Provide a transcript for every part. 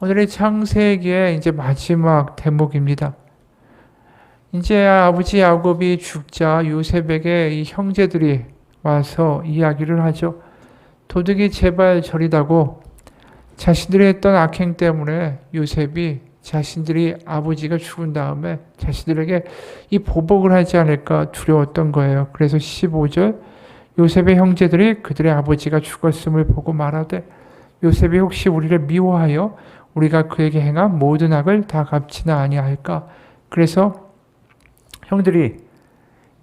오늘의 창세기의 이제 마지막 대목입니다. 이제 아버지 야곱이 죽자 요셉에게 이 형제들이 와서 이야기를 하죠. 도둑이 제발 저리다고. 자신들이 했던 악행 때문에 요셉이 자신들이 아버지가 죽은 다음에 자신들에게 이 보복을 하지 않을까 두려웠던 거예요. 그래서 15절 요셉의 형제들이 그들의 아버지가 죽었음을 보고 말하되 요셉이 혹시 우리를 미워하여 우리가 그에게 행한 모든 악을 다 갚지나 아니할까. 그래서 형들이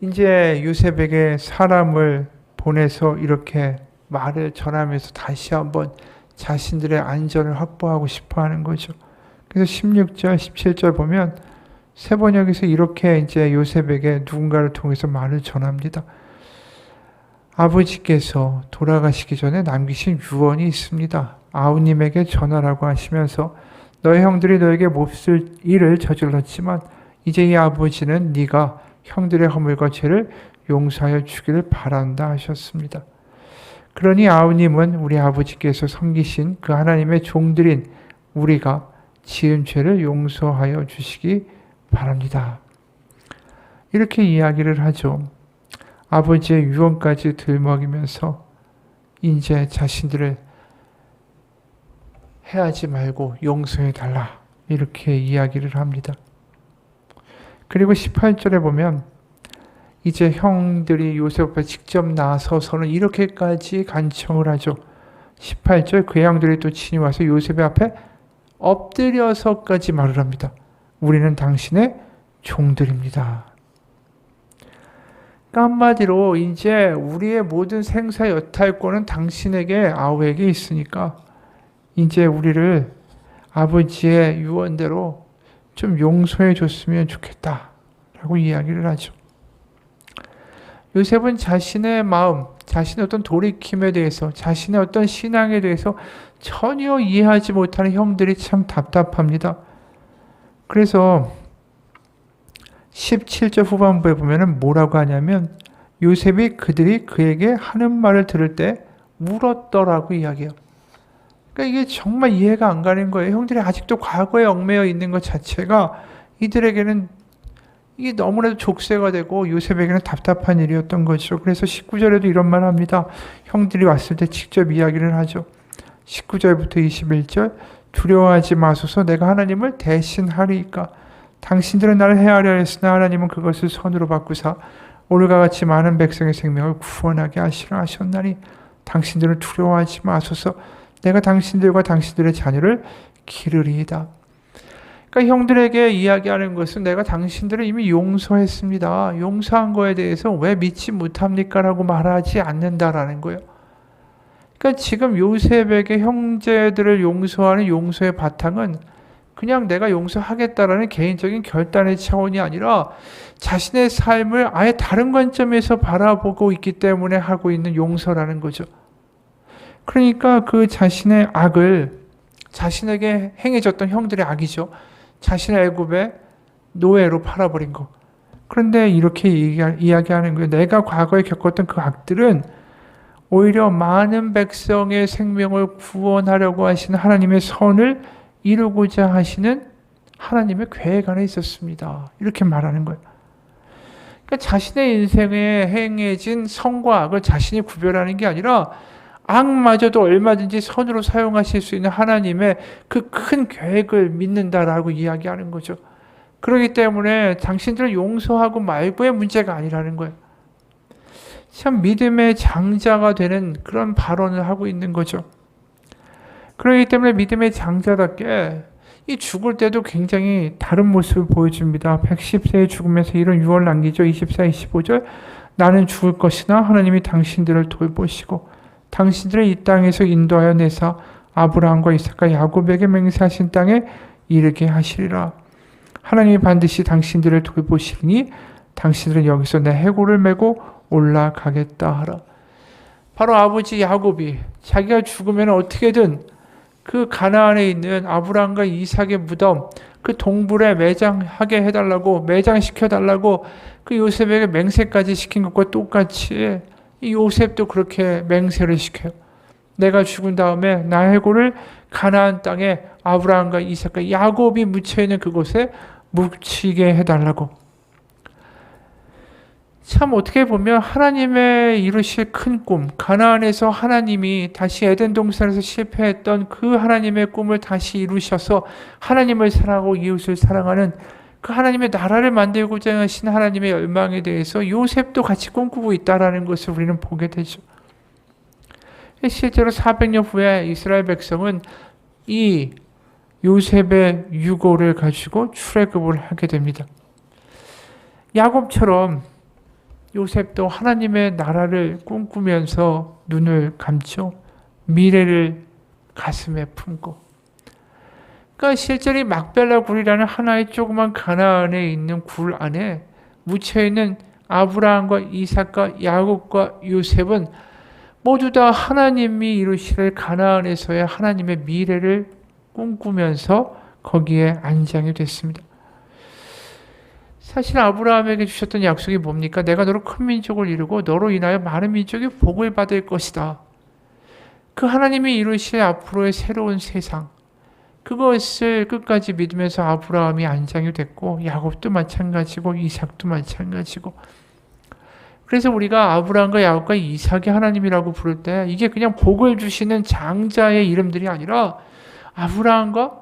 이제 요셉에게 사람을 보내서 이렇게 말을 전하면서 다시 한번 자신들의 안전을 확보하고 싶어 하는 거죠. 그래서 16절, 17절 보면 세 번역에서 이렇게 이제 요셉에게 누군가를 통해서 말을 전합니다. 아버지께서 돌아가시기 전에 남기신 유언이 있습니다. 아우님에게 전하라고 하시면서 너의 형들이 너에게 몹쓸 일을 저질렀지만 이제 이 아버지는 네가 형들의 허물과 죄를 용서하여 주기를 바란다 하셨습니다. 그러니 아우님은 우리 아버지께서 섬기신 그 하나님의 종들인 우리가 지은 죄를 용서하여 주시기 바랍니다. 이렇게 이야기를 하죠. 아버지의 유언까지 들먹이면서 이제 자신들을 해하지 말고 용서해 달라 이렇게 이야기를 합니다. 그리고 18절에 보면 이제 형들이 요셉 앞에 직접 나서서는 이렇게까지 간청을 하죠. 18절 그 형들이 또 친히 와서 요셉 앞에 엎드려서까지 말을 합니다. 우리는 당신의 종들입니다. 한마디로 이제 우리의 모든 생사 여탈권은 당신에게 아우에게 있으니까 이제 우리를 아버지의 유언대로 좀 용서해 줬으면 좋겠다라고 이야기를 하죠. 요셉은 자신의 마음, 자신의 어떤 돌이킴에 대해서, 자신의 어떤 신앙에 대해서 전혀 이해하지 못하는 형들이 참 답답합니다. 그래서 17절 후반부에 보면은 뭐라고 하냐면 요셉이 그들이 그에게 하는 말을 들을 때 울었더라고 이야기해요. 그러니까 이게 정말 이해가 안 가는 거예요. 형들이 아직도 과거에 얽매여 있는 것 자체가 이들에게는 이게 너무나도 족쇄가 되고 요셉에게는 답답한 일이었던 거죠. 그래서 19절에도 이런 말을 합니다. 형들이 왔을 때 직접 이야기를 하죠. 19절부터 21절 두려워하지 마소서 내가 하나님을 대신하리이까. 당신들은 나를 해하려 했으나 하나님은 그것을 선으로 바꾸사 오늘과 같이 많은 백성의 생명을 구원하게 하시라 하셨나니 당신들은 두려워하지 마소서 내가 당신들과 당신들의 자녀를 기르리이다. 그러니까 형들에게 이야기하는 것은 내가 당신들을 이미 용서했습니다. 용서한 거에 대해서 왜 믿지 못합니까? 라고 말하지 않는다라는 거예요. 그러니까 지금 요셉에게 형제들을 용서하는 용서의 바탕은 그냥 내가 용서하겠다라는 개인적인 결단의 차원이 아니라 자신의 삶을 아예 다른 관점에서 바라보고 있기 때문에 하고 있는 용서라는 거죠. 그러니까 그 자신의 악을 자신에게 행해졌던 형들의 악이죠. 자신의 애굽의 노예로 팔아버린 거. 그런데 이렇게 이야기하는 거예요. 내가 과거에 겪었던 그 악들은 오히려 많은 백성의 생명을 구원하려고 하시는 하나님의 선을 이루고자 하시는 하나님의 계획 안에 있었습니다. 이렇게 말하는 거예요. 그러니까 자신의 인생에 행해진 선과 악을 자신이 구별하는 게 아니라 악마저도 얼마든지 선으로 사용하실 수 있는 하나님의 그 큰 계획을 믿는다라고 이야기하는 거죠. 그렇기 때문에 당신들을 용서하고 말고의 문제가 아니라는 거예요. 참 믿음의 장자가 되는 그런 발언을 하고 있는 거죠. 그렇기 때문에 믿음의 장자답게 이 죽을 때도 굉장히 다른 모습을 보여줍니다. 110세에 죽으면서 이런 유언을 남기죠. 24, 25절 나는 죽을 것이나 하나님이 당신들을 돌보시고 당신들을 이 땅에서 인도하여 내사 아브라함과 이삭과 야곱에게 맹세하신 땅에 이르게 하시리라. 하나님이 반드시 당신들을 돌보시리니 당신들은 여기서 내 해골을 메고 올라가겠다 하라. 바로 아버지 야곱이 자기가 죽으면 어떻게든 그 가나안에 있는 아브라함과 이삭의 무덤 그 동굴에 매장하게 해달라고 매장시켜달라고 그 요셉에게 맹세까지 시킨 것과 똑같이 이 요셉도 그렇게 맹세를 시켜요. 내가 죽은 다음에 나의 골을 가나안 땅에 아브라함과 이삭과 야곱이 묻혀있는 그곳에 묻히게 해달라고. 참 어떻게 보면 하나님의 이루실 큰 꿈, 가나안에서 하나님이 다시 에덴 동산에서 실패했던 그 하나님의 꿈을 다시 이루셔서 하나님을 사랑하고 이웃을 사랑하는 그 하나님의 나라를 만들고자 하신 하나님의 열망에 대해서 요셉도 같이 꿈꾸고 있다는 것을 우리는 보게 되죠. 실제로 400년 후에 이스라엘 백성은 이 요셉의 유고를 가지고 출애굽을 하게 됩니다. 야곱처럼 요셉도 하나님의 나라를 꿈꾸면서 눈을 감죠. 미래를 가슴에 품고. 그러니까 실제로 막벨라 굴이라는 하나의 조그만 가나안에 있는 굴 안에 묻혀있는 아브라함과 이삭과 야곱과 요셉은 모두 다 하나님이 이루실 가나안에서의 하나님의 미래를 꿈꾸면서 거기에 안장이 됐습니다. 사실 아브라함에게 주셨던 약속이 뭡니까? 내가 너로 큰 민족을 이루고 너로 인하여 많은 민족이 복을 받을 것이다. 그 하나님이 이루실 앞으로의 새로운 세상, 그것을 끝까지 믿으면서 아브라함이 안장이 됐고 야곱도 마찬가지고 이삭도 마찬가지고. 그래서 우리가 아브라함과 야곱과 이삭의 하나님이라고 부를 때 이게 그냥 복을 주시는 장자의 이름들이 아니라 아브라함과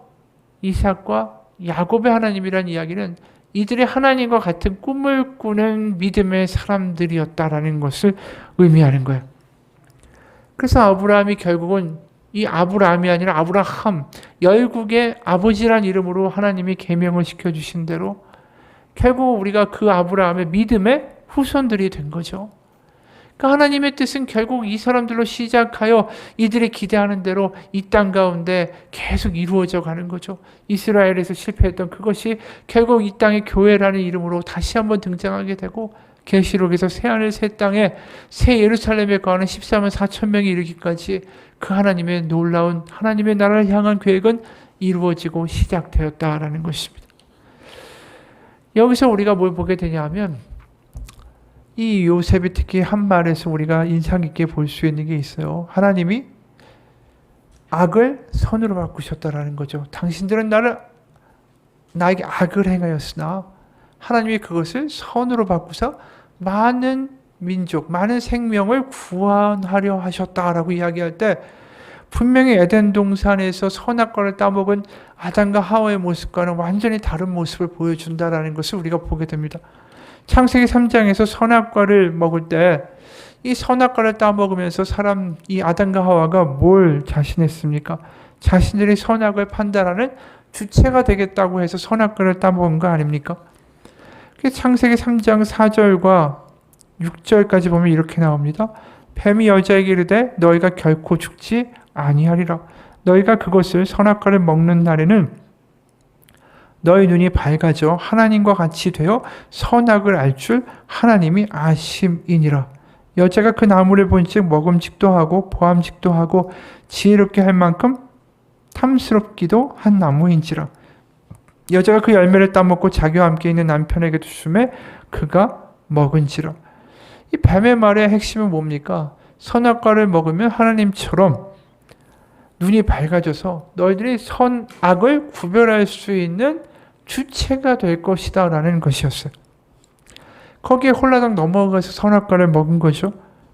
이삭과 야곱의 하나님이라는 이야기는 이들의 하나님과 같은 꿈을 꾸는 믿음의 사람들이었다라는 것을 의미하는 거예요. 그래서 아브라함이 결국은 이 아브라함이 아니라 아브라함, 열국의 아버지란 이름으로 하나님이 계명을 시켜주신 대로 결국 우리가 그 아브라함의 믿음의 후손들이 된 거죠. 그러니까 하나님의 뜻은 결국 이 사람들로 시작하여 이들이 기대하는 대로 이 땅 가운데 계속 이루어져 가는 거죠. 이스라엘에서 실패했던 그것이 결국 이 땅의 교회라는 이름으로 다시 한번 등장하게 되고 계시록에서 새하늘 새 땅에 새 예루살렘에 거하는 14만 4천 명이 이르기까지 그 하나님의 놀라운 하나님의 나라를 향한 계획은 이루어지고 시작되었다라는 것입니다. 여기서 우리가 뭘 보게 되냐면 이 요셉이 특히 한 말에서 우리가 인상 깊게 볼 수 있는 게 있어요. 하나님이 악을 선으로 바꾸셨다라는 거죠. 당신들은 나에게 악을 행하였으나 하나님이 그것을 선으로 바꾸사 많은 민족, 많은 생명을 구원하려 하셨다라고 이야기할 때 분명히 에덴 동산에서 선악과를 따먹은 아담과 하와의 모습과는 완전히 다른 모습을 보여준다라는 것을 우리가 보게 됩니다. 창세기 3장에서 선악과를 먹을 때 이 선악과를 따먹으면서 이 아담과 하와가 뭘 자신했습니까? 자신들이 선악을 판단하는 주체가 되겠다고 해서 선악과를 따먹은 거 아닙니까? 창세기 3장 4절과 6절까지 보면 이렇게 나옵니다. 뱀이 여자에게 이르되 너희가 결코 죽지 아니하리라. 너희가 그것을 선악과를 먹는 날에는 너희 눈이 밝아져 하나님과 같이 되어 선악을 알 줄 하나님이 아심이니라. 여자가 그 나무를 본즉 먹음직도 하고 보암직도 하고 지혜롭게 할 만큼 탐스럽기도 한 나무인지라. 여자가 그 열매를 따먹고 자기와 함께 있는 남편에게도 주매 그가 먹은지라. 이 뱀의 말의 핵심은 뭡니까? 선악과를 먹으면 하나님처럼 눈이 밝아져서 너희들이 선악을 구별할 수 있는 주체가 될 것이다 라는 것이었어요. 거기에 홀라당 넘어가서 선악과를 먹은 거죠.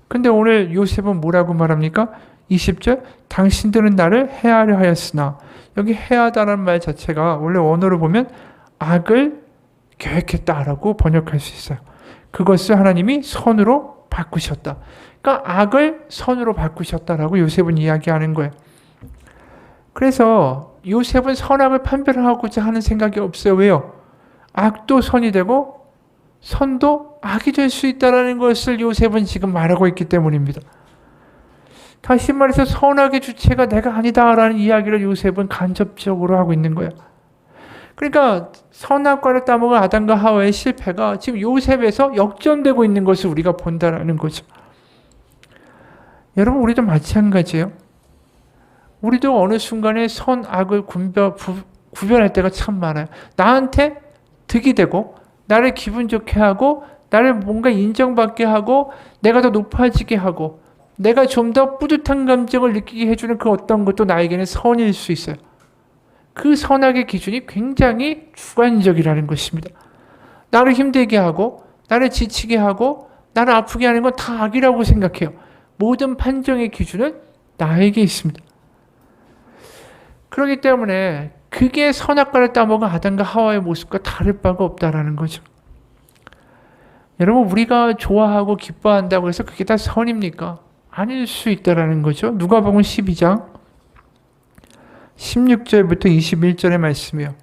근데 오늘 요셉은 뭐라고 말합니까? 20절 당신들은 나를 해하려 하였으나, 여기 해하다라는 말 자체가 원래 원어로 보면 악을 계획했다라고 번역할 수 있어요. 그것을 하나님이 선으로 바꾸셨다. 그러니까 악을 선으로 바꾸셨다라고 요셉은 이야기하는 거예요. 그래서 요셉은 선악을 판별하고자 하는 생각이 없어요. 왜요? 악도 선이 되고 선도 악이 될 수 있다는 것을 요셉은 지금 말하고 있기 때문입니다. 다시 말해서 선악의 주체가 내가 아니다라는 이야기를 요셉은 간접적으로 하고 있는 거예요. 그러니까 선악과를 따먹은 아담과 하와의 실패가 지금 요셉에서 역전되고 있는 것을 우리가 본다라는 거죠. 여러분, 우리도 마찬가지예요. 우리도 어느 순간에 선악을 구별할 때가 참 많아요. 나한테 득이 되고 나를 기분 좋게 하고 나를 뭔가 인정받게 하고 내가 더 높아지게 하고 내가 좀 더 뿌듯한 감정을 느끼게 해주는 그 어떤 것도 나에게는 선일 수 있어요. 그 선악의 기준이 굉장히 주관적이라는 것입니다. 나를 힘들게 하고 나를 지치게 하고 나를 아프게 하는 건 다 악이라고 생각해요. 모든 판정의 기준은 나에게 있습니다. 그렇기 때문에 그게 선악과를 따먹은 아담과 하와의 모습과 다를 바가 없다라는 거죠. 여러분, 우리가 좋아하고 기뻐한다고 해서 그게 다 선입니까? 아닐 수 있다라는 거죠. 누가복음 12장 16절부터 21절의 말씀이요.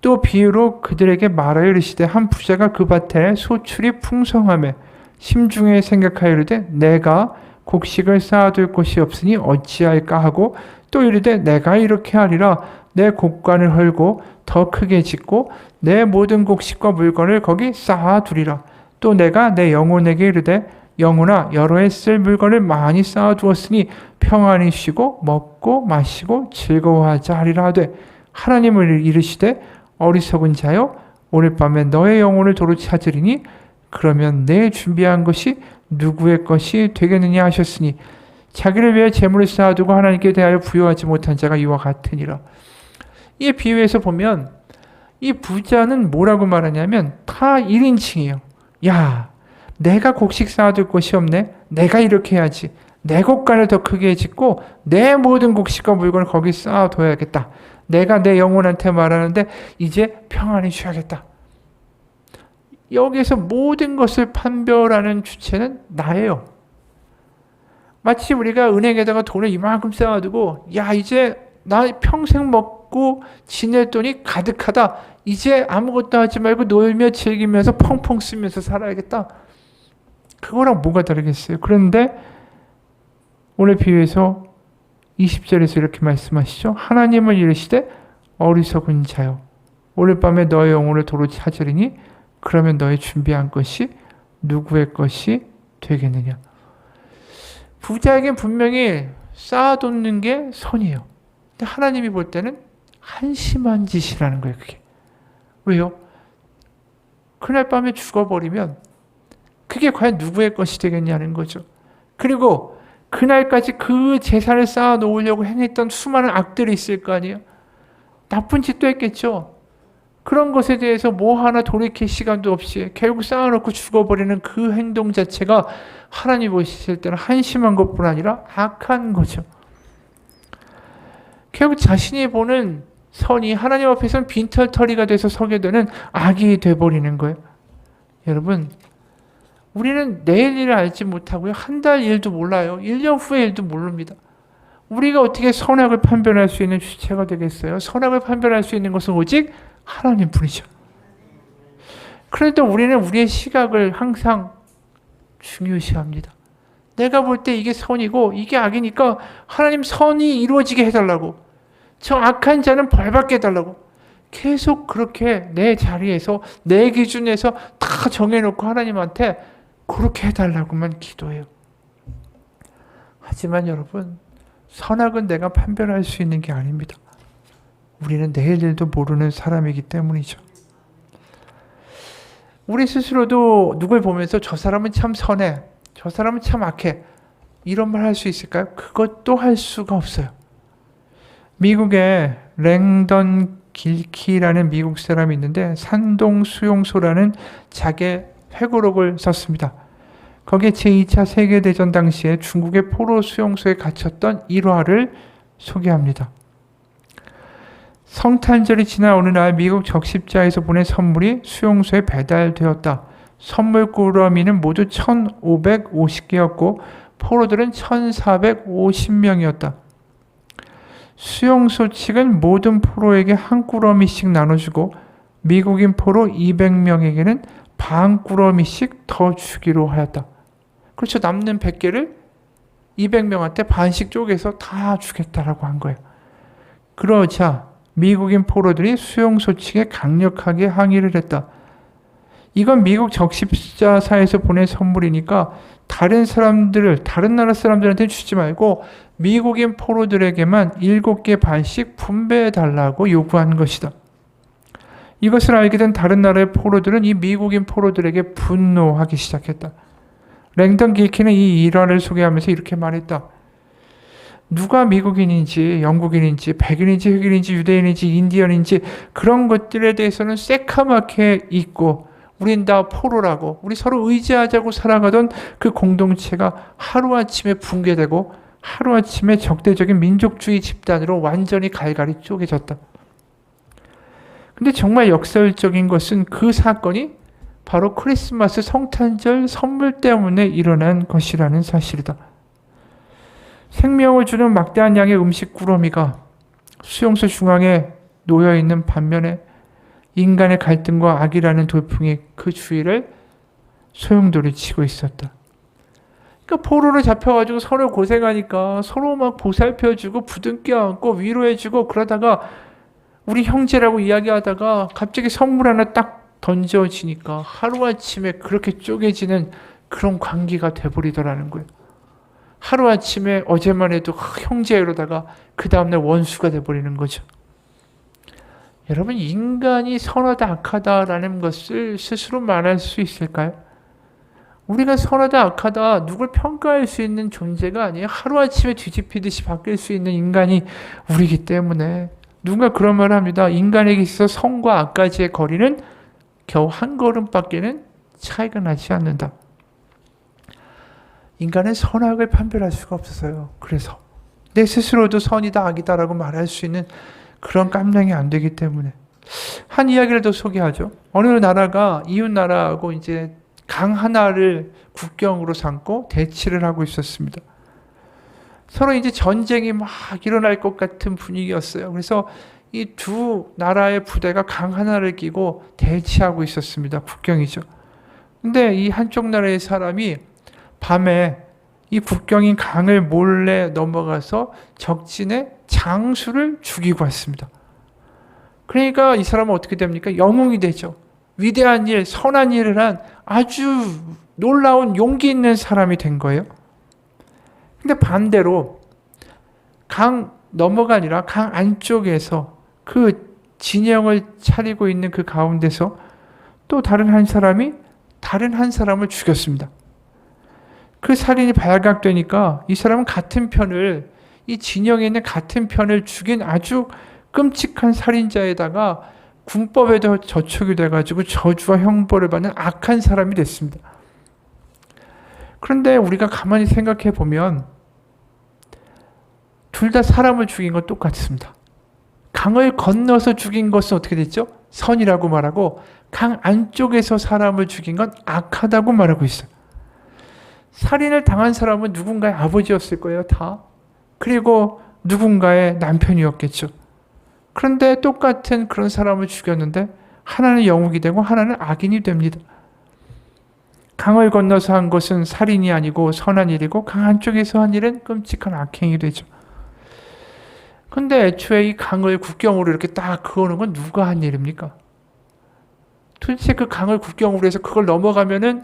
또 비유로 그들에게 말하여 이르시되 한 부자가 그 밭에 소출이 풍성하매 심중에 생각하여 이르되 내가 곡식을 쌓아둘 곳이 없으니 어찌할까 하고 또 이르되 내가 이렇게 하리라 내 곡관을 헐고 더 크게 짓고 내 모든 곡식과 물건을 거기 쌓아두리라. 또 내가 내 영혼에게 이르되 영혼아 여러 해 쓸 물건을 많이 쌓아두었으니 평안히 쉬고 먹고 마시고 즐거워하자 하리라 하되 하나님을 이르시되 어리석은 자여 오늘 밤에 너의 영혼을 도로 찾으리니 그러면 내 준비한 것이 누구의 것이 되겠느냐 하셨으니 자기를 위해 재물을 쌓아두고 하나님께 대하여 부여하지 못한 자가 이와 같으니라. 이 비유에서 보면 이 부자는 뭐라고 말하냐면 다 1인칭이에요. 야, 내가 곡식 쌓아둘 곳이 없네. 내가 이렇게 해야지. 내 곡간을 더 크게 짓고 내 모든 곡식과 물건을 거기 쌓아둬야겠다. 내가 내 영혼한테 말하는데 이제 평안히 쉬어야겠다. 여기에서 모든 것을 판별하는 주체는 나예요. 마치 우리가 은행에다가 돈을 이만큼 쌓아두고 야 이제 나 평생 먹고 지낼 돈이 가득하다. 이제 아무것도 하지 말고 놀며 즐기면서 펑펑 쓰면서 살아야겠다. 그거랑 뭐가 다르겠어요? 그런데 오늘 비유에서 20절에서 이렇게 말씀하시죠. 하나님을 이르시되 어리석은 자여 오늘 밤에 너의 영혼을 도로 찾으리니 그러면 너의 준비한 것이 누구의 것이 되겠느냐. 부자에겐 분명히 쌓아놓는 게 선이에요. 근데 하나님이 볼 때는 한심한 짓이라는 거예요. 그게. 왜요? 그날 밤에 죽어버리면 그게 과연 누구의 것이 되겠냐는 거죠. 그리고 그날까지 그 재산을 쌓아 놓으려고 행했던 수많은 악들이 있을 거 아니에요. 나쁜 짓도 했겠죠. 그런 것에 대해서 뭐 하나 돌이킬 시간도 없이 결국 쌓아놓고 죽어버리는 그 행동 자체가 하나님 보실 때는 한심한 것뿐 아니라 악한 거죠. 결국 자신이 보는 선이 하나님 앞에서는 빈털터리가 돼서 서게 되는 악이 돼버리는 거예요. 여러분, 우리는 내일 일을 알지 못하고요. 한 달 일도 몰라요. 1년 후의 일도 모릅니다. 우리가 어떻게 선악을 판별할 수 있는 주체가 되겠어요? 선악을 판별할 수 있는 것은 오직 하나님뿐이죠. 그런데 우리는 우리의 시각을 항상 중요시합니다. 내가 볼 때 이게 선이고 이게 악이니까 하나님 선이 이루어지게 해달라고, 저 악한 자는 벌받게 해달라고 계속 그렇게 내 자리에서 내 기준에서 다 정해놓고 하나님한테 그렇게 해달라고만 기도해요. 하지만 여러분, 선악은 내가 판별할 수 있는 게 아닙니다. 우리는 내일 일도 모르는 사람이기 때문이죠. 우리 스스로도 누굴 보면서 저 사람은 참 선해, 저 사람은 참 악해, 이런 말 할 수 있을까요? 그것도 할 수가 없어요. 미국의 랭던 길키라는 미국 사람이 있는데 산동 수용소라는 자기 회고록을 썼습니다. 거기에 제2차 세계대전 당시에 중국의 포로 수용소에 갇혔던 일화를 소개합니다. 성탄절이 지난 어느 날 미국 적십자에서 보낸 선물이 수용소에 배달되었다. 선물 꾸러미는 모두 1,550개였고 포로들은 1,450명이었다. 수용소 측은 모든 포로에게 한 꾸러미씩 나눠주고 미국인 포로 200명에게는 반 꾸러미씩 더 주기로 하였다. 그렇죠. 남는 100개를 200명한테 반씩 쪼개서 다 주겠다라고 한 거예요. 그러자 미국인 포로들이 수용소 측에 강력하게 항의를 했다. 이건 미국 적십자사에서 보낸 선물이니까 다른 나라 사람들한테 주지 말고 미국인 포로들에게만 7개 반씩 분배해달라고 요구한 것이다. 이것을 알게 된 다른 나라의 포로들은 이 미국인 포로들에게 분노하기 시작했다. 랭던 게이키는 이 일화를 소개하면서 이렇게 말했다. 누가 미국인인지 영국인인지 백인인지 흑인인지 유대인인지 인디언인지 그런 것들에 대해서는 새카맣게 있고 우린 다 포로라고 우리 서로 의지하자고 살아가던 그 공동체가 하루아침에 붕괴되고 하루아침에 적대적인 민족주의 집단으로 완전히 갈갈이 쪼개졌다. 근데 정말 역설적인 것은 그 사건이 바로 크리스마스 성탄절 선물 때문에 일어난 것이라는 사실이다. 생명을 주는 막대한 양의 음식 꾸러미가 수용소 중앙에 놓여있는 반면에 인간의 갈등과 악이라는 돌풍이 그 주위를 소용돌이 치고 있었다. 그러니까 포로로 잡혀가지고 서로 고생하니까 서로 막 보살펴주고 부둥켜 안고 위로해주고 그러다가 우리 형제라고 이야기하다가 갑자기 선물 하나 딱 던져지니까 하루아침에 그렇게 쪼개지는 그런 관계가 돼버리더라는 거예요. 하루아침에 어제만 해도 형제 이러다가 그 다음날 원수가 돼버리는 거죠. 여러분, 인간이 선하다 악하다라는 것을 스스로 말할 수 있을까요? 우리가 선하다 악하다 누굴 평가할 수 있는 존재가 아니에요. 하루아침에 뒤집히듯이 바뀔 수 있는 인간이 우리이기 때문에 누군가 그런 말을 합니다. 인간에게 있어서 선과 악까지의 거리는 겨우 한 걸음밖에는 차이가 나지 않는다. 인간은 선악을 판별할 수가 없어요. 그래서 내 스스로도 선이다 악이다라고 말할 수 있는 그런 깜냥이 안 되기 때문에 한 이야기를 더 소개하죠. 어느 나라가 이웃 나라하고 이제 강 하나를 국경으로 삼고 대치를 하고 있었습니다. 서로 이제 전쟁이 막 일어날 것 같은 분위기였어요. 그래서 이 두 나라의 부대가 강 하나를 끼고 대치하고 있었습니다. 국경이죠. 근데 이 한쪽 나라의 사람이 밤에 이 국경인 강을 몰래 넘어가서 적진의 장수를 죽이고 왔습니다. 그러니까 이 사람은 어떻게 됩니까? 영웅이 되죠. 위대한 일, 선한 일을 한 아주 놀라운 용기 있는 사람이 된 거예요. 근데 반대로 강 너머가 아니라 강 안쪽에서 그 진영을 차리고 있는 그 가운데서 또 다른 한 사람이 다른 한 사람을 죽였습니다. 그 살인이 발각되니까 이 사람은 같은 편을, 이 진영에 있는 같은 편을 죽인 아주 끔찍한 살인자에다가 군법에도 저촉이 돼가지고 저주와 형벌을 받는 악한 사람이 됐습니다. 그런데 우리가 가만히 생각해 보면 둘 다 사람을 죽인 건 똑같습니다. 강을 건너서 죽인 것은 어떻게 됐죠? 선이라고 말하고 강 안쪽에서 사람을 죽인 건 악하다고 말하고 있어요. 살인을 당한 사람은 누군가의 아버지였을 거예요, 다. 그리고 누군가의 남편이었겠죠. 그런데 똑같은 그런 사람을 죽였는데 하나는 영웅이 되고 하나는 악인이 됩니다. 강을 건너서 한 것은 살인이 아니고 선한 일이고 강 한쪽에서 한 일은 끔찍한 악행이 되죠. 근데 애초에 이 강을 국경으로 이렇게 딱 그어놓은 건 누가 한 일입니까? 도대체 그 강을 국경으로 해서 그걸 넘어가면은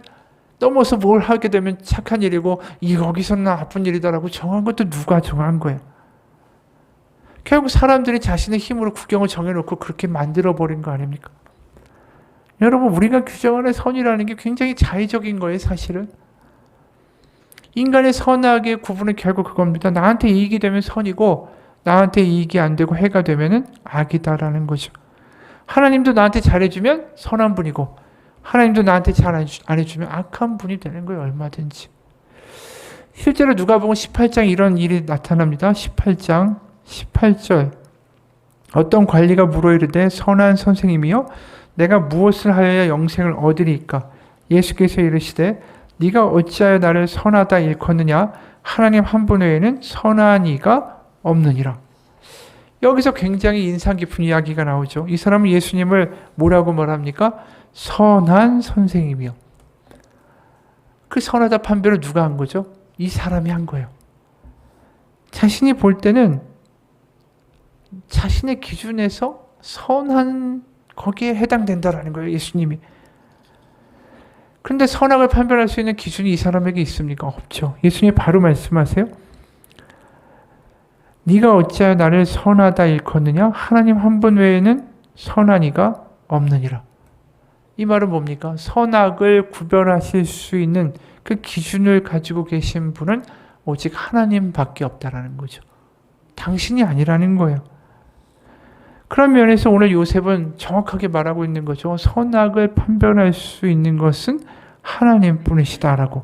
넘어서 뭘 하게 되면 착한 일이고 여기서는 나쁜 일이다라고 정한 것도 누가 정한 거예요? 결국 사람들이 자신의 힘으로 국경을 정해놓고 그렇게 만들어버린 거 아닙니까? 여러분, 우리가 규정하는 선이라는 게 굉장히 자의적인 거예요, 사실은. 인간의 선악의 구분은 결국 그겁니다. 나한테 이익이 되면 선이고 나한테 이익이 안 되고 해가 되면 악이다라는 거죠. 하나님도 나한테 잘해주면 선한 분이고 하나님도 나한테 잘 안 해주면 악한 분이 되는 거예요, 얼마든지. 실제로 누가복음 18장 이런 일이 나타납니다. 18장 18절 어떤 관리가 물어 이르되 선한 선생님이여 내가 무엇을 하여야 영생을 얻으리이까? 예수께서 이르시되 네가 어찌하여 나를 선하다 일컫느냐? 하나님 한 분 외에는 선한 이가 없느니라. 여기서 굉장히 인상 깊은 이야기가 나오죠. 이 사람은 예수님을 뭐라고 말합니까? 선한 선생님이요. 그 선하다 판별을 누가 한 거죠? 이 사람이 한 거예요. 자신이 볼 때는 자신의 기준에서 선한 거기에 해당된다라는 거예요, 예수님이. 그런데 선악을 판별할 수 있는 기준이 이 사람에게 있습니까? 없죠. 예수님이 바로 말씀하세요. 네가 어찌하여 나를 선하다 일컫느냐? 하나님 한 분 외에는 선한 이가 없느니라. 이 말은 뭡니까? 선악을 구별하실 수 있는 그 기준을 가지고 계신 분은 오직 하나님밖에 없다라는 거죠. 당신이 아니라는 거예요. 그런 면에서 오늘 요셉은 정확하게 말하고 있는 거죠. 선악을 판별할 수 있는 것은 하나님뿐이시다라고.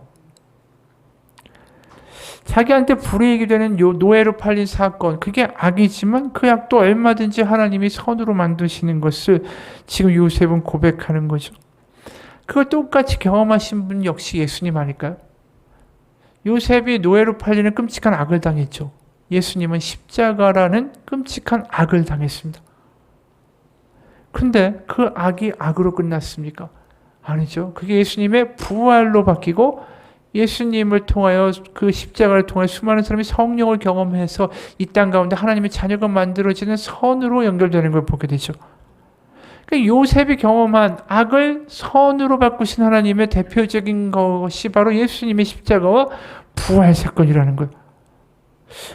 자기한테 불이익이 되는 노예로 팔린 사건, 그게 악이지만 그 악도 얼마든지 하나님이 선으로 만드시는 것을 지금 요셉은 고백하는 거죠. 그걸 똑같이 경험하신 분 역시 예수님 아닐까요? 요셉이 노예로 팔리는 끔찍한 악을 당했죠. 예수님은 십자가라는 끔찍한 악을 당했습니다. 그런데 그 악이 악으로 끝났습니까? 아니죠. 그게 예수님의 부활로 바뀌고 예수님을 통하여 그 십자가를 통해 수많은 사람이 성령을 경험해서 이 땅 가운데 하나님의 자녀가 만들어지는 선으로 연결되는 걸 보게 되죠. 그러니까 요셉이 경험한 악을 선으로 바꾸신 하나님의 대표적인 것이 바로 예수님의 십자가와 부활 사건이라는 거예요.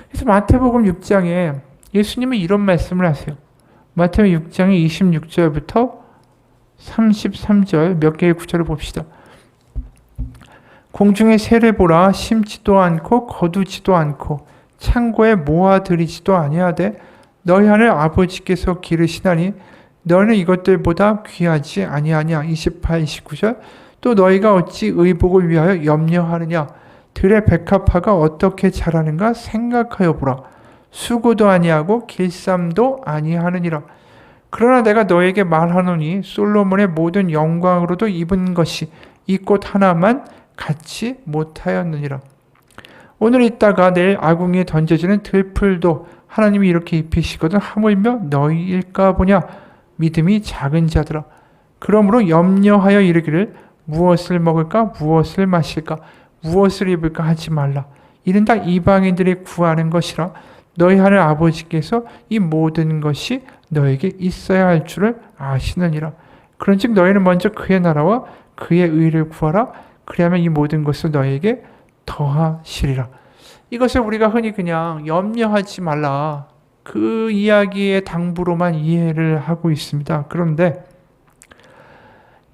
그래서 마태복음 6장에 예수님은 이런 말씀을 하세요. 마태복음 6장의 26절부터 33절 몇 개의 구절을 봅시다. 공중의 새를 보라. 심지도 않고 거두지도 않고 창고에 모아들이지도 아니하되 너희 하늘 아버지께서 기르시나니 너희는 이것들보다 귀하지 아니하냐. 28, 29절. 또 너희가 어찌 의복을 위하여 염려하느냐. 들의 백합화가 어떻게 자라는가 생각하여 보라. 수고도 아니하고 길쌈도 아니하느니라. 그러나 내가 너에게 말하노니 솔로몬의 모든 영광으로도 입은 것이 이 꽃 하나만 갖지 못하였느니라. 오늘 있다가 내일 아궁이에 던져지는 들풀도 하나님이 이렇게 입히시거든 하물며 너희일까 보냐. 믿음이 작은 자들아. 그러므로 염려하여 이르기를 무엇을 먹을까 무엇을 마실까 무엇을 입을까 하지 말라. 이는 다 이방인들이 구하는 것이라. 너희 하늘 아버지께서 이 모든 것이 너에게 있어야 할 줄을 아시느니라. 그런즉 너희는 먼저 그의 나라와 그의 의를 구하라. 그리하면 이 모든 것을 너희에게 더하시리라. 이것을 우리가 흔히 그냥 염려하지 말라. 그 이야기의 당부로만 이해를 하고 있습니다. 그런데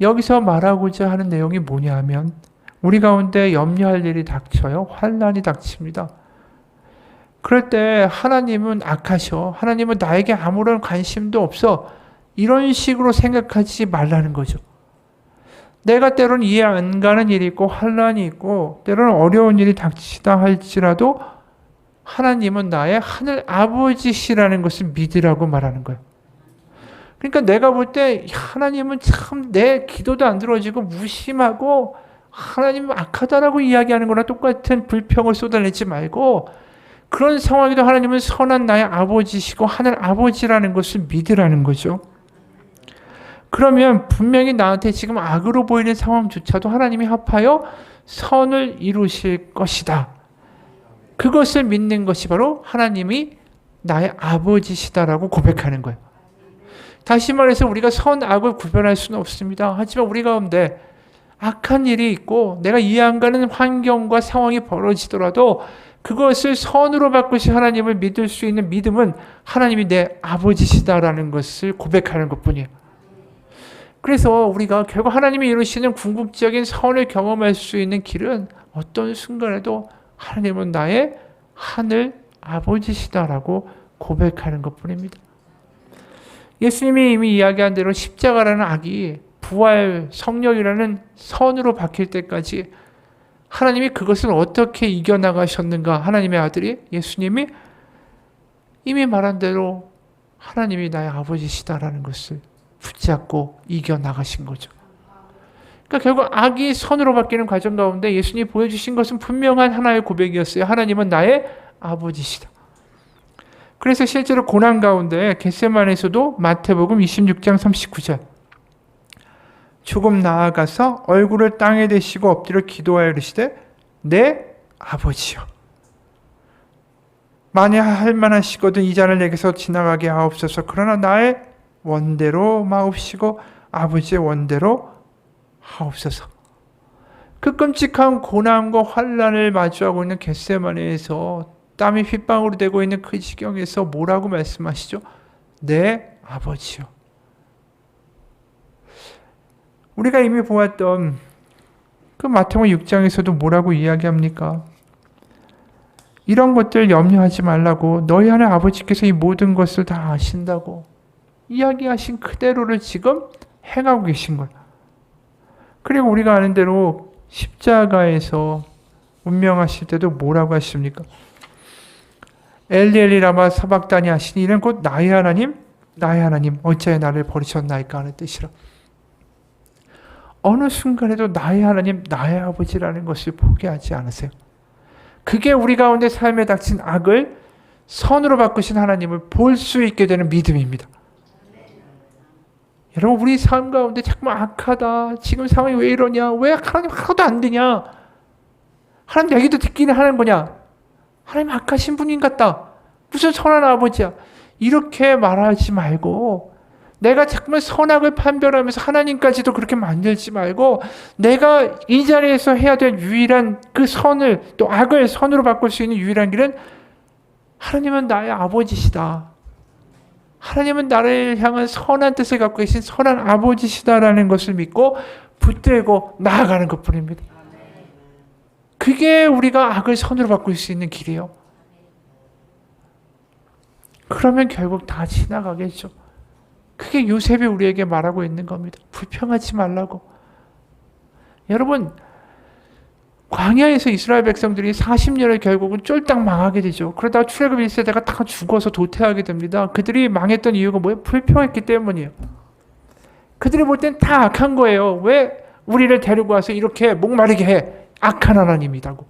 여기서 말하고자 하는 내용이 뭐냐면 우리 가운데 염려할 일이 닥쳐요. 환난이 닥칩니다. 그럴 때 하나님은 악하셔. 하나님은 나에게 아무런 관심도 없어. 이런 식으로 생각하지 말라는 거죠. 내가 때로는 이해 안 가는 일이 있고 환난이 있고 때로는 어려운 일이 닥치다 할지라도 하나님은 나의 하늘 아버지시라는 것을 믿으라고 말하는 거예요. 그러니까 내가 볼 때 하나님은 참 내 기도도 안 들어지고 무심하고 하나님은 악하다라고 이야기하는 거랑 똑같은 불평을 쏟아내지 말고 그런 상황에도 하나님은 선한 나의 아버지시고 하늘 아버지라는 것을 믿으라는 거죠. 그러면 분명히 나한테 지금 악으로 보이는 상황조차도 하나님이 합하여 선을 이루실 것이다. 그것을 믿는 것이 바로 하나님이 나의 아버지시다라고 고백하는 거예요. 다시 말해서 우리가 선악을 구별할 수는 없습니다. 하지만 우리 가운데 악한 일이 있고 내가 이해 안 가는 환경과 상황이 벌어지더라도 그것을 선으로 바꾸신 하나님을 믿을 수 있는 믿음은 하나님이 내 아버지시다라는 것을 고백하는 것뿐이에요. 그래서 우리가 결국 하나님이 이루시는 궁극적인 선을 경험할 수 있는 길은 어떤 순간에도 하나님은 나의 하늘 아버지시다라고 고백하는 것뿐입니다. 예수님이 이미 이야기한 대로 십자가라는 악이 부활 성령이라는 선으로 바뀔 때까지 하나님이 그것을 어떻게 이겨나가셨는가. 하나님의 아들이 예수님이 이미 말한 대로 하나님이 나의 아버지시다라는 것을 붙잡고 이겨나가신 거죠. 그러니까 결국 악이 선으로 바뀌는 과정 가운데 예수님이 보여주신 것은 분명한 하나의 고백이었어요. 하나님은 나의 아버지시다. 그래서 실제로 고난 가운데 겟세마네에서도 마태복음 26장 39절 조금 나아가서 얼굴을 땅에 대시고 엎드려 기도하여 이르시되 내 아버지여 만약 할 만하시거든 이 잔을 내게서 지나가게 하옵소서. 그러나 나의 원대로 마옵시고 아버지의 원대로 하옵소서. 그 끔찍한 고난과 환난을 마주하고 있는 겟세마네에서 땀이 핏방울이 되고 있는 그 지경에서 뭐라고 말씀하시죠? 내 아버지요. 우리가 이미 보았던 그 마태복음 6장에서도 뭐라고 이야기합니까? 이런 것들 염려하지 말라고 너희 하나님 아버지께서 이 모든 것을 다 아신다고 이야기하신 그대로를 지금 행하고 계신 거예요. 그리고 우리가 아는 대로 십자가에서 운명하실 때도 뭐라고 하십니까? 엘리 라마 사박다니 하시니 이는 곧 나의 하나님 어찌하여 나를 버리셨나이까 하는 뜻이라. 어느 순간에도 나의 하나님 나의 아버지라는 것을 포기하지 않으세요. 그게 우리 가운데 삶에 닥친 악을 선으로 바꾸신 하나님을 볼 수 있게 되는 믿음입니다. 여러분 우리 삶 가운데 자꾸만 악하다. 지금 상황이 왜 이러냐. 왜 하나님 하나도 안 되냐. 하나님 얘기도 듣기는 하는 거냐. 하나님 악하신 분인 같다. 무슨 선한 아버지야. 이렇게 말하지 말고 내가 자꾸만 선악을 판별하면서 하나님까지도 그렇게 만들지 말고 내가 이 자리에서 해야 될 유일한 그 선을 또 악을 선으로 바꿀 수 있는 유일한 길은 하나님은 나의 아버지시다. 하나님은 나를 향한 선한 뜻을 갖고 계신 선한 아버지시다라는 것을 믿고 붙들고 나아가는 것뿐입니다. 그게 우리가 악을 선으로 바꿀 수 있는 길이에요. 그러면 결국 다 지나가겠죠. 그게 요셉이 우리에게 말하고 있는 겁니다. 불평하지 말라고. 여러분 광야에서 이스라엘 백성들이 40년을 결국은 쫄딱 망하게 되죠. 그러다가 출애굽 1세대가 다 죽어서 도태하게 됩니다. 그들이 망했던 이유가 뭐예요? 불평했기 때문이에요. 그들이 볼 땐 다 악한 거예요. 왜 우리를 데리고 와서 이렇게 목마르게 해? 악한 하나님이라고.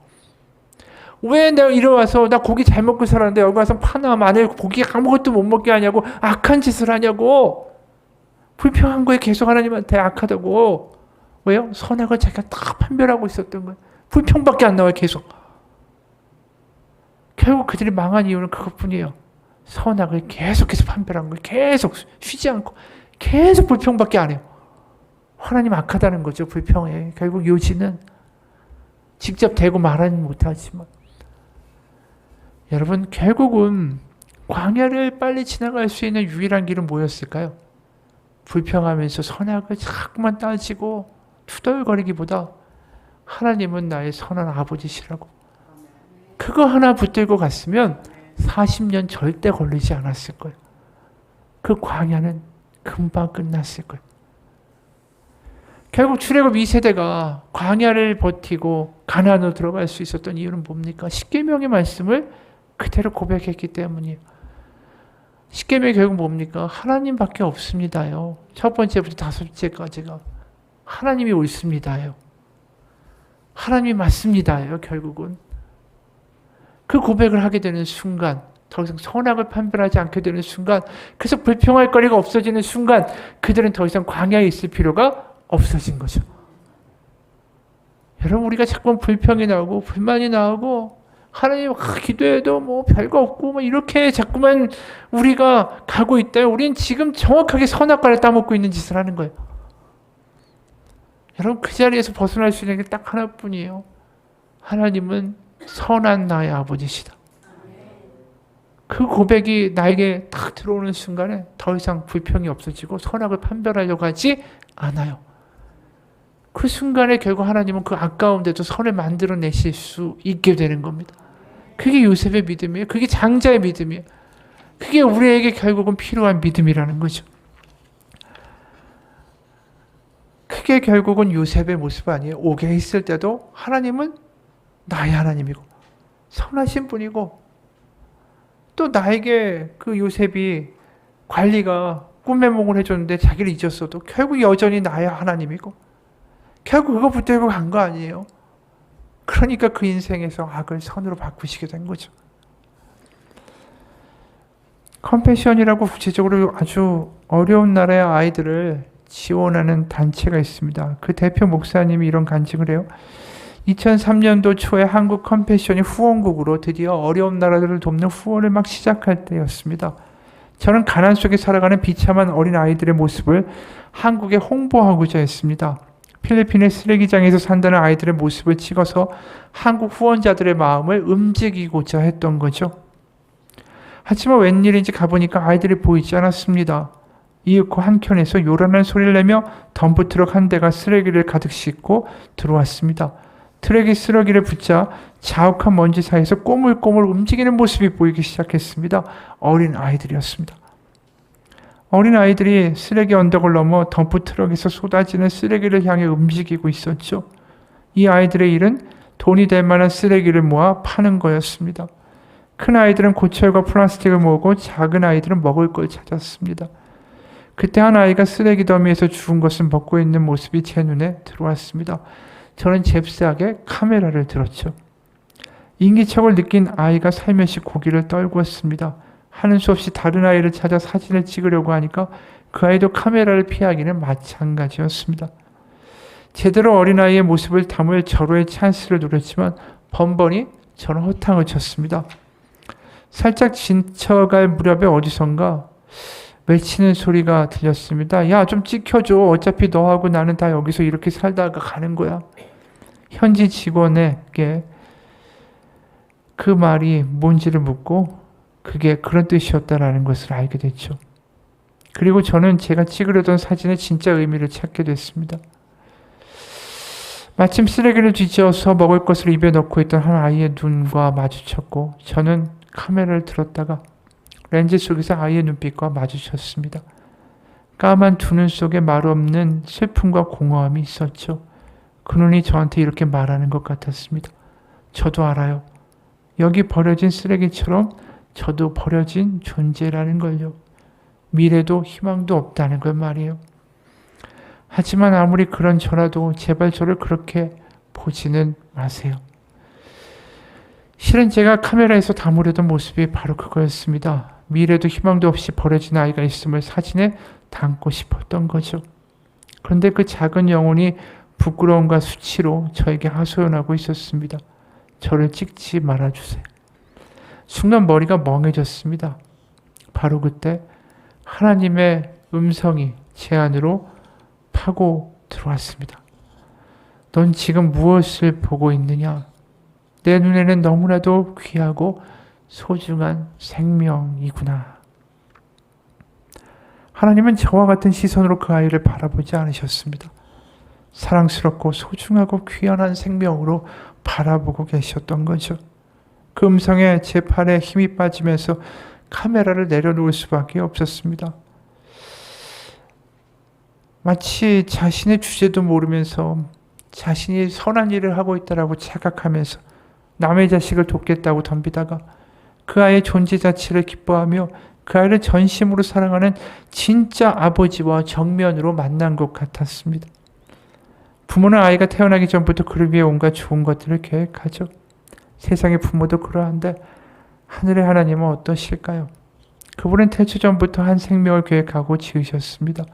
왜 내가 이리 와서 나 고기 잘 먹고 살았는데 여기 와서 파나 마늘 고기 아무것도 못 먹게 하냐고. 악한 짓을 하냐고. 불평한 거에 계속 하나님한테 악하다고. 왜요? 선악을 자기가 다 판별하고 있었던 거예요. 불평밖에 안 나와요. 계속. 결국 그들이 망한 이유는 그것뿐이에요. 선악을 계속해서 판별한 거예요. 계속 쉬지 않고 계속 불평밖에 안 해요. 하나님 악하다는 거죠. 불평에. 결국 요지는 직접 대고 말하지 못하지만 여러분 결국은 광야를 빨리 지나갈 수 있는 유일한 길은 뭐였을까요? 불평하면서 선악을 자꾸만 따지고 투덜거리기보다 하나님은 나의 선한 아버지시라고 그거 하나 붙들고 갔으면 40년 절대 걸리지 않았을 거예요. 그 광야는 금방 끝났을 거예요. 결국 출애굽 2세대가 광야를 버티고 가나안으로 들어갈 수 있었던 이유는 뭡니까? 십계명의 말씀을 그대로 고백했기 때문이에요. 십계명이 결국 뭡니까? 하나님밖에 없습니다요. 첫 번째부터 다섯째까지가 하나님이 옳습니다요. 하나님이 맞습니다요. 결국은 그 고백을 하게 되는 순간 더 이상 선악을 판별하지 않게 되는 순간 그래서 불평할 거리가 없어지는 순간 그들은 더 이상 광야에 있을 필요가 없어진 거죠. 여러분 우리가 자꾸 불평이 나오고 불만이 나오고 하나님 기도해도 뭐 별거 없고 뭐 이렇게 자꾸만 우리가 가고 있다. 우리는 지금 정확하게 선악과를 따먹고 있는 짓을 하는 거예요. 여러분 그 자리에서 벗어날 수 있는 게 딱 하나뿐이에요. 하나님은 선한 나의 아버지시다. 그 고백이 나에게 딱 들어오는 순간에 더 이상 불평이 없어지고 선악을 판별하려고 하지 않아요. 그 순간에 결국 하나님은 그 아까운데도 선을 만들어내실 수 있게 되는 겁니다. 그게 요셉의 믿음이에요. 그게 장자의 믿음이에요. 그게 우리에게 결국은 필요한 믿음이라는 거죠. 그게 결국은 요셉의 모습 아니에요. 오게 있을 때도 하나님은 나의 하나님이고 선하신 분이고 또 나에게 그 요셉이 관리가 꿈의 몽을 해줬는데 자기를 잊었어도 결국 여전히 나의 하나님이고 결국 그거 붙들고 간 거 아니에요. 그러니까 그 인생에서 악을 선으로 바꾸시게 된 거죠. 컴패션이라고 구체적으로 아주 어려운 나라의 아이들을 지원하는 단체가 있습니다. 그 대표 목사님이 이런 간증을 해요. 2003년도 초에 한국 컴패션이 후원국으로 드디어 어려운 나라들을 돕는 후원을 막 시작할 때였습니다. 저는 가난 속에 살아가는 비참한 어린 아이들의 모습을 한국에 홍보하고자 했습니다. 필리핀의 쓰레기장에서 산다는 아이들의 모습을 찍어서 한국 후원자들의 마음을 움직이고자 했던 거죠. 하지만 웬일인지 가보니까 아이들이 보이지 않았습니다. 이 한켠에서 요란한 소리를 내며 덤프트럭 한 대가 쓰레기를 가득 싣고 들어왔습니다. 트럭이 쓰레기를 붙자 자욱한 먼지 사이에서 꼬물꼬물 움직이는 모습이 보이기 시작했습니다. 어린 아이들이었습니다. 어린 아이들이 쓰레기 언덕을 넘어 덤프트럭에서 쏟아지는 쓰레기를 향해 움직이고 있었죠. 이 아이들의 일은 돈이 될 만한 쓰레기를 모아 파는 거였습니다. 큰 아이들은 고철과 플라스틱을 모으고 작은 아이들은 먹을 걸 찾았습니다. 그때 한 아이가 쓰레기 더미에서 죽은 것을 먹고 있는 모습이 제 눈에 들어왔습니다. 저는 잽싸게 카메라를 들었죠. 인기척을 느낀 아이가 살며시 고개를 떨구었습니다. 하는 수 없이 다른 아이를 찾아 사진을 찍으려고 하니까 그 아이도 카메라를 피하기는 마찬가지였습니다. 제대로 어린아이의 모습을 담을 절호의 찬스를 노렸지만 번번이 저는 허탕을 쳤습니다. 살짝 진쳐갈 무렵에 어디선가 외치는 소리가 들렸습니다. 야, 좀 찍혀줘. 어차피 너하고 나는 다 여기서 이렇게 살다가 가는 거야. 현지 직원에게 그 말이 뭔지를 묻고 그게 그런 뜻이었다라는 것을 알게 됐죠. 그리고 저는 제가 찍으려던 사진의 진짜 의미를 찾게 됐습니다. 마침 쓰레기를 뒤집어서 먹을 것을 입에 넣고 있던 한 아이의 눈과 마주쳤고 저는 카메라를 들었다가 렌즈 속에서 아이의 눈빛과 마주쳤습니다. 까만 두 눈 속에 말없는 슬픔과 공허함이 있었죠. 그 눈이 저한테 이렇게 말하는 것 같았습니다. 저도 알아요. 여기 버려진 쓰레기처럼 저도 버려진 존재라는 걸요. 미래도 희망도 없다는 걸 말이에요. 하지만 아무리 그런 저라도 제발 저를 그렇게 보지는 마세요. 실은 제가 카메라에서 담으려던 모습이 바로 그거였습니다. 미래도 희망도 없이 버려진 아이가 있음을 사진에 담고 싶었던 거죠. 그런데 그 작은 영혼이 부끄러움과 수치로 저에게 하소연하고 있었습니다. 저를 찍지 말아주세요. 순간 머리가 멍해졌습니다. 바로 그때 하나님의 음성이 제 안으로 파고 들어왔습니다. 넌 지금 무엇을 보고 있느냐? 내 눈에는 너무나도 귀하고 소중한 생명이구나. 하나님은 저와 같은 시선으로 그 아이를 바라보지 않으셨습니다. 사랑스럽고 소중하고 귀한 생명으로 바라보고 계셨던 거죠. 그 음성에 제 팔에 힘이 빠지면서 카메라를 내려놓을 수밖에 없었습니다. 마치 자신의 주제도 모르면서 자신이 선한 일을 하고 있다라고 착각하면서 남의 자식을 돕겠다고 덤비다가 그 아이의 존재 자체를 기뻐하며 그 아이를 전심으로 사랑하는 진짜 아버지와 정면으로 만난 것 같았습니다. 부모는 아이가 태어나기 전부터 그를 위해 온갖 좋은 것들을 계획하죠. 세상의 부모도 그러한데 하늘의 하나님은 어떠실까요? 그분은 태초 전부터 한 생명을 계획하고 지으셨습니다.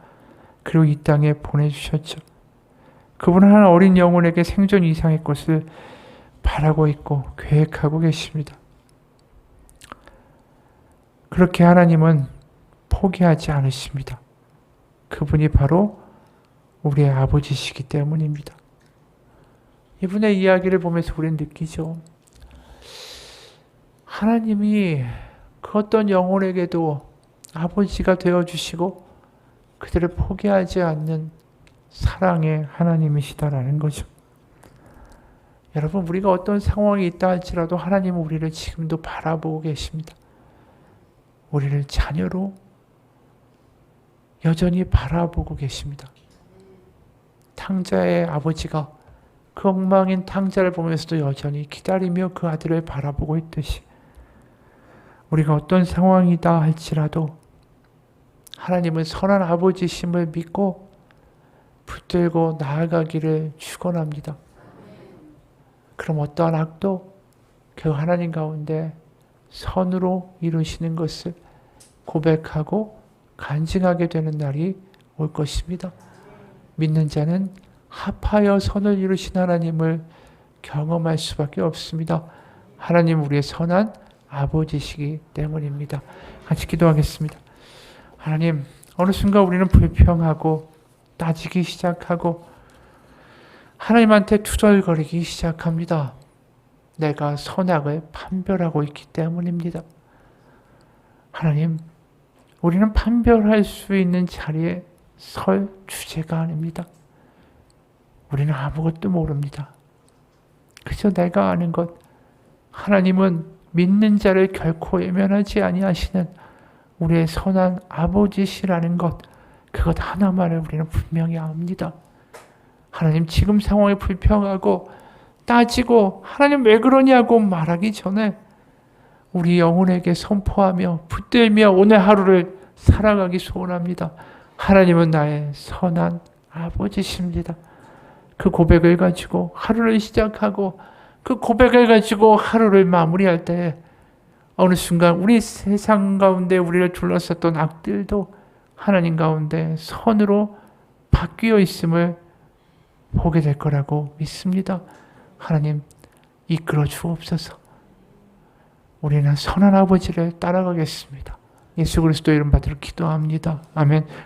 그리고 이 땅에 보내주셨죠. 그분은 한 어린 영혼에게 생존 이상의 것을 바라고 있고 계획하고 계십니다. 그렇게 하나님은 포기하지 않으십니다. 그분이 바로 우리의 아버지시기 때문입니다. 이분의 이야기를 보면서 우리는 느끼죠. 하나님이 그 어떤 영혼에게도 아버지가 되어주시고 그들을 포기하지 않는 사랑의 하나님이시다라는 거죠. 여러분, 우리가 어떤 상황이 있다 할지라도 하나님은 우리를 지금도 바라보고 계십니다. 우리를 자녀로 여전히 바라보고 계십니다. 탕자의 아버지가 그 엉망인 탕자를 보면서도 여전히 기다리며 그 아들을 바라보고 있듯이 우리가 어떤 상황이다 할지라도 하나님은 선한 아버지심을 믿고 붙들고 나아가기를 축원합니다. 그럼 어떠한 악도 그 하나님 가운데 선으로 이루시는 것을 고백하고 간증하게 되는 날이 올 것입니다. 믿는 자는 합하여 선을 이루신 하나님을 경험할 수밖에 없습니다. 하나님 우리의 선한 아버지시기 때문입니다. 같이 기도하겠습니다. 하나님, 어느 순간 우리는 불평하고 따지기 시작하고 하나님한테 투덜거리기 시작합니다. 내가 선악을 판별하고 있기 때문입니다. 하나님, 우리는 판별할 수 있는 자리에 설 주제가 아닙니다. 우리는 아무것도 모릅니다. 그저 내가 아는 것, 하나님은 믿는 자를 결코 외면하지 아니하시는 우리의 선한 아버지시라는 것, 그것 하나만을 우리는 분명히 압니다. 하나님 지금 상황이 불평하고 따지고 하나님 왜 그러냐고 말하기 전에 우리 영혼에게 선포하며 붙들며 오늘 하루를 살아가기 소원합니다. 하나님은 나의 선한 아버지십니다. 그 고백을 가지고 하루를 시작하고 그 고백을 가지고 하루를 마무리할 때 어느 순간 우리 세상 가운데 우리를 둘러쌌던 악들도 하나님 가운데 선으로 바뀌어 있음을 보게 될 거라고 믿습니다. 하나님 이끌어 주옵소서. 우리는 선한 아버지를 따라가겠습니다. 예수 그리스도 이름 받들어 기도합니다. 아멘.